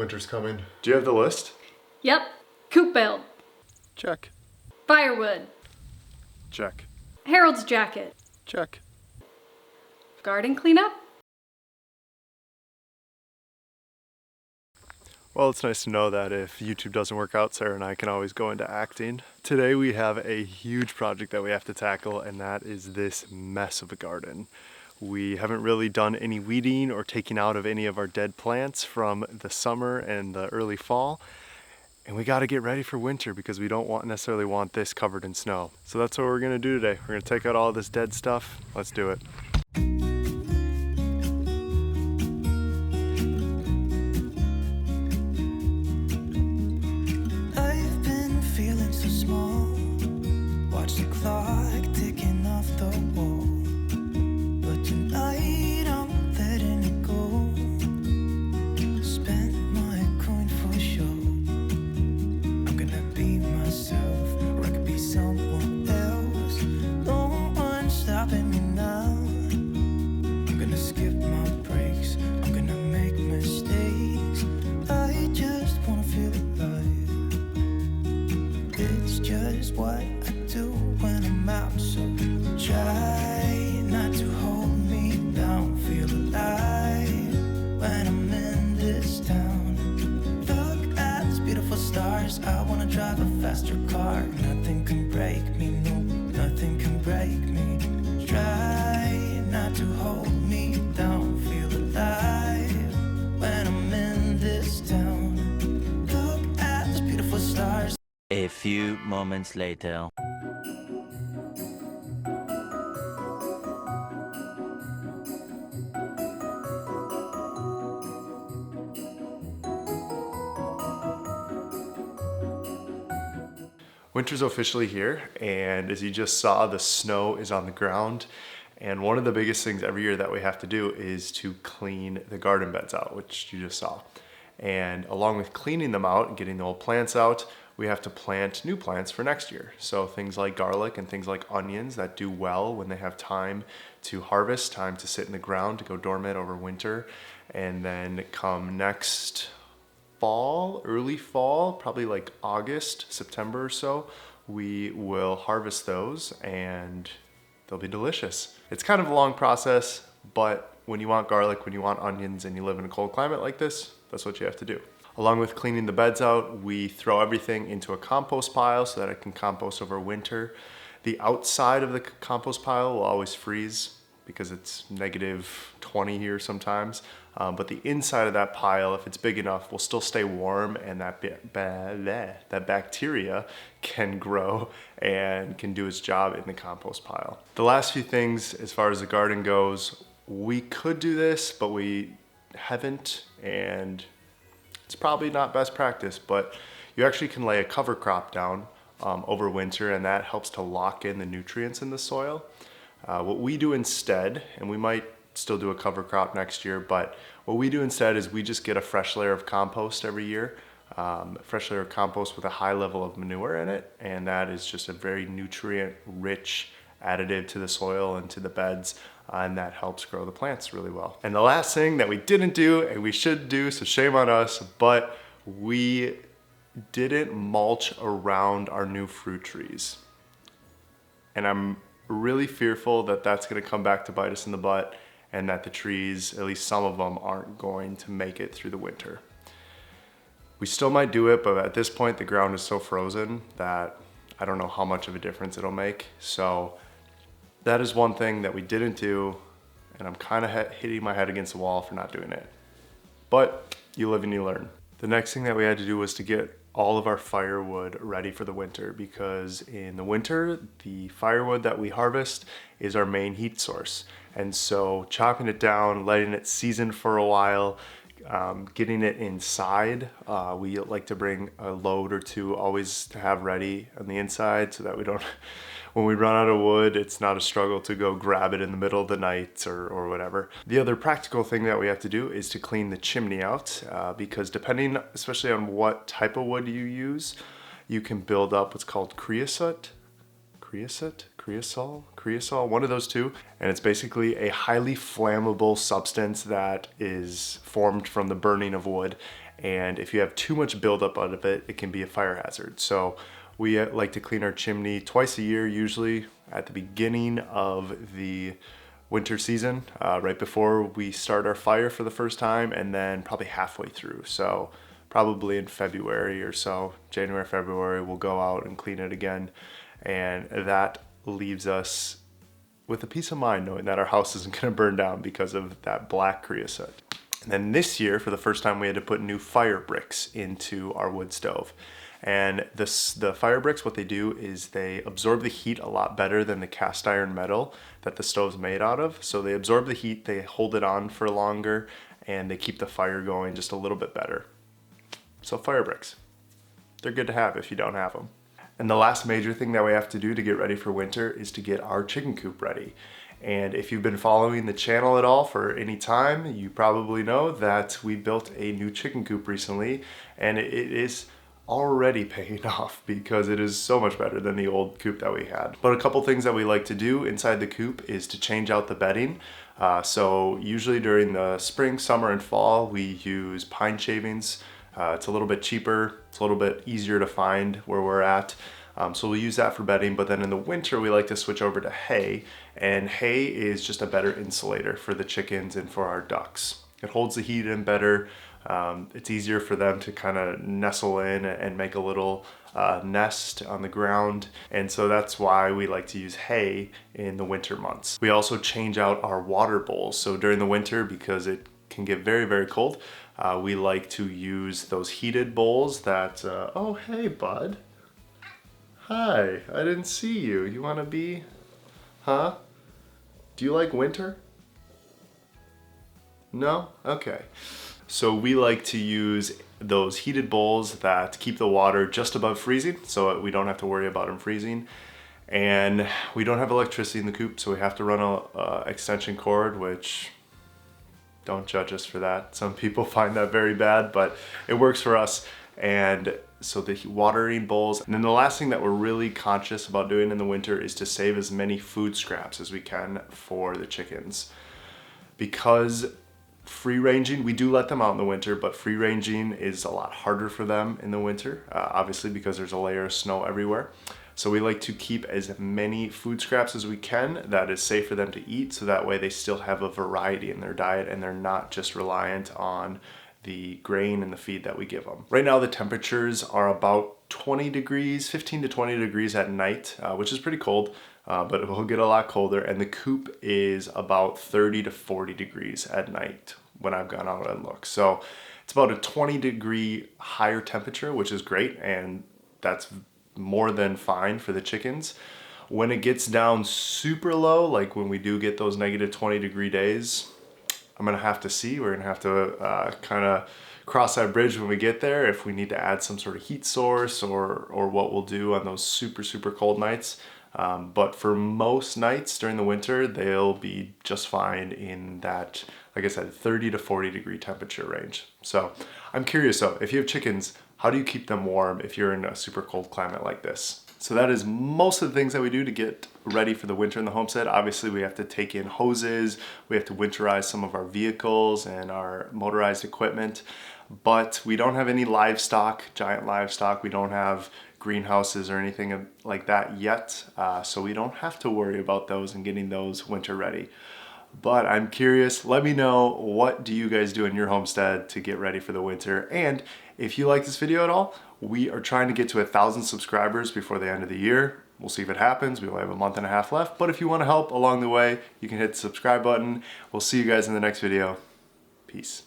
Winter's coming. Do you have the list? Yep. Coop build. Check. Firewood. Check. Harold's jacket. Check. Garden cleanup. Well, it's nice to know that if YouTube doesn't work out, Sarah and I can always go into acting. Today we have a huge project that we have to tackle, and that is this mess of a garden. We haven't really done any weeding or taking out of any of our dead plants from the summer and the early fall. And we got to get ready for winter because we don't necessarily want this covered in snow. So that's what we're going to do today. We're going to take out all this dead stuff. Let's do it. I've been feeling so small. Watch the clock ticking off the wall. But tonight I'm letting it go. Spend my coin for sure. I'm gonna be myself, or I could be someone else. No one's stopping me now. I'm gonna skip my breaks. I'm gonna make mistakes. I just wanna feel alive. It's just what I do when I'm out. So try not to hold me down. Feel alive when I'm in this town. Look at these beautiful stars. I wanna drive a faster car. Nothing can break me, no, nothing can break me. Try not to hold me down. Feel alive when I'm in this town. Look at these beautiful stars. A few moments later. Winter's officially here, and as you just saw, the snow is on the ground. And one of the biggest things every year that we have to do is to clean the garden beds out, which you just saw. And along with cleaning them out and getting the old plants out, we have to plant new plants for next year. So things like garlic and things like onions that do well when they have time to harvest, time to sit in the ground, to go dormant over winter. And then come next fall, early fall, probably like August, September or so, we will harvest those and they'll be delicious. It's kind of a long process, but when you want garlic, when you want onions and you live in a cold climate like this, that's what you have to do. Along with cleaning the beds out, we throw everything into a compost pile so that it can compost over winter. The outside of the compost pile will always freeze because it's -20 here sometimes. But the inside of that pile, if it's big enough, will still stay warm, and that bacteria can grow and can do its job in the compost pile. The last few things as far as the garden goes, we could do this, but we haven't, and it's probably not best practice, but you actually can lay a cover crop down over winter, and that helps to lock in the nutrients in the soil. What we do instead, and we might still do a cover crop next year, but what we do instead is we just get a fresh layer of compost every year, fresh layer of compost with a high level of manure in it, and that is just a very nutrient-rich additive to the soil and to the beds, and that helps grow the plants really well. And the last thing that we didn't do, and we should do, so shame on us, but we didn't mulch around our new fruit trees. And I'm really fearful that that's gonna come back to bite us in the butt, and that the trees, at least some of them, aren't going to make it through the winter. We still might do it, but at this point the ground is so frozen that I don't know how much of a difference it'll make. So that is one thing that we didn't do, and I'm kind of hitting my head against the wall for not doing it. But you live and you learn. The next thing that we had to do was to get all of our firewood ready for the winter, because in the winter, the firewood that we harvest is our main heat source. And so chopping it down, letting it season for a while, getting it inside, we like to bring a load or two always to have ready on the inside so that we don't, when we run out of wood, it's not a struggle to go grab it in the middle of the night or whatever. The other practical thing that we have to do is to clean the chimney out, because depending, especially on what type of wood you use, you can build up what's called creosote, creosol, one of those two. And it's basically a highly flammable substance that is formed from the burning of wood. And if you have too much buildup out of it, it can be a fire hazard. So we like to clean our chimney twice a year, usually at the beginning of the winter season, right before we start our fire for the first time, and then probably halfway through. So probably in February or so, January, February, we'll go out and clean it again. And that leaves us with a peace of mind knowing that our house isn't going to burn down because of that black creosote. And then this year, for the first time, we had to put new fire bricks into our wood stove. And the fire bricks, what they do is they absorb the heat a lot better than the cast iron metal that the stove's made out of. So they absorb the heat, they hold it on for longer, and they keep the fire going just a little bit better. So fire bricks, they're good to have if you don't have them. And the last major thing that we have to do to get ready for winter is to get our chicken coop ready. And if you've been following the channel at all for any time, you probably know that we built a new chicken coop recently, and it is already paying off because it is so much better than the old coop that we had. But a couple things that we like to do inside the coop is to change out the bedding. So usually during the spring, summer, and fall, we use pine shavings. It's a little bit cheaper, it's a little bit easier to find where we're at. So we'll use that for bedding, but then in the winter we like to switch over to hay, and hay is just a better insulator for the chickens and for our ducks. It holds the heat in better. It's easier for them to kind of nestle in and make a little nest on the ground. And so that's why we like to use hay in the winter months. We also change out our water bowls. So during the winter, because it can get very, very cold, we like to use those heated bowls that, oh, hey, bud. Hi, I didn't see you. You want to be, huh? Do you like winter? No? Okay. So we like to use those heated bowls that keep the water just above freezing, so we don't have to worry about them freezing. And we don't have electricity in the coop, so we have to run a extension cord, which don't judge us for that. Some people find that very bad, but it works for us. And so the watering bowls. And then the last thing that we're really conscious about doing in the winter is to save as many food scraps as we can for the chickens. Because free ranging, we do let them out in the winter, but free ranging is a lot harder for them in the winter, obviously because there's a layer of snow everywhere. So we like to keep as many food scraps as we can that is safe for them to eat, so that way they still have a variety in their diet and they're not just reliant on the grain and the feed that we give them. Right now the temperatures are about 20 degrees, 15 to 20 degrees at night, which is pretty cold, but it will get a lot colder. And the coop is about 30 to 40 degrees at night when I've gone out and looked. So it's about a 20 degree higher temperature, which is great. And that's more than fine for the chickens. When it gets down super low, like when we do get those negative 20 degree days, I'm gonna have to see. We're gonna have to kind of cross that bridge when we get there if we need to add some sort of heat source or what we'll do on those super, super cold nights. But for most nights during the winter, they'll be just fine in that, like I said, 30 to 40 degree temperature range. So I'm curious though, if you have chickens, how do you keep them warm if you're in a super cold climate like this? So that is most of the things that we do to get ready for the winter in the homestead. Obviously we have to take in hoses, we have to winterize some of our vehicles and our motorized equipment, but we don't have any livestock, giant livestock. We don't have greenhouses or anything like that yet. So we don't have to worry about those and getting those winter ready. But I'm curious, let me know, what do you guys do in your homestead to get ready for the winter? And if you like this video at all, we are trying to get to 1,000 subscribers before the end of the year. We'll see if it happens. We only have a month and a half left, but if you want to help along the way, you can hit the subscribe button. We'll see you guys in the next video. Peace.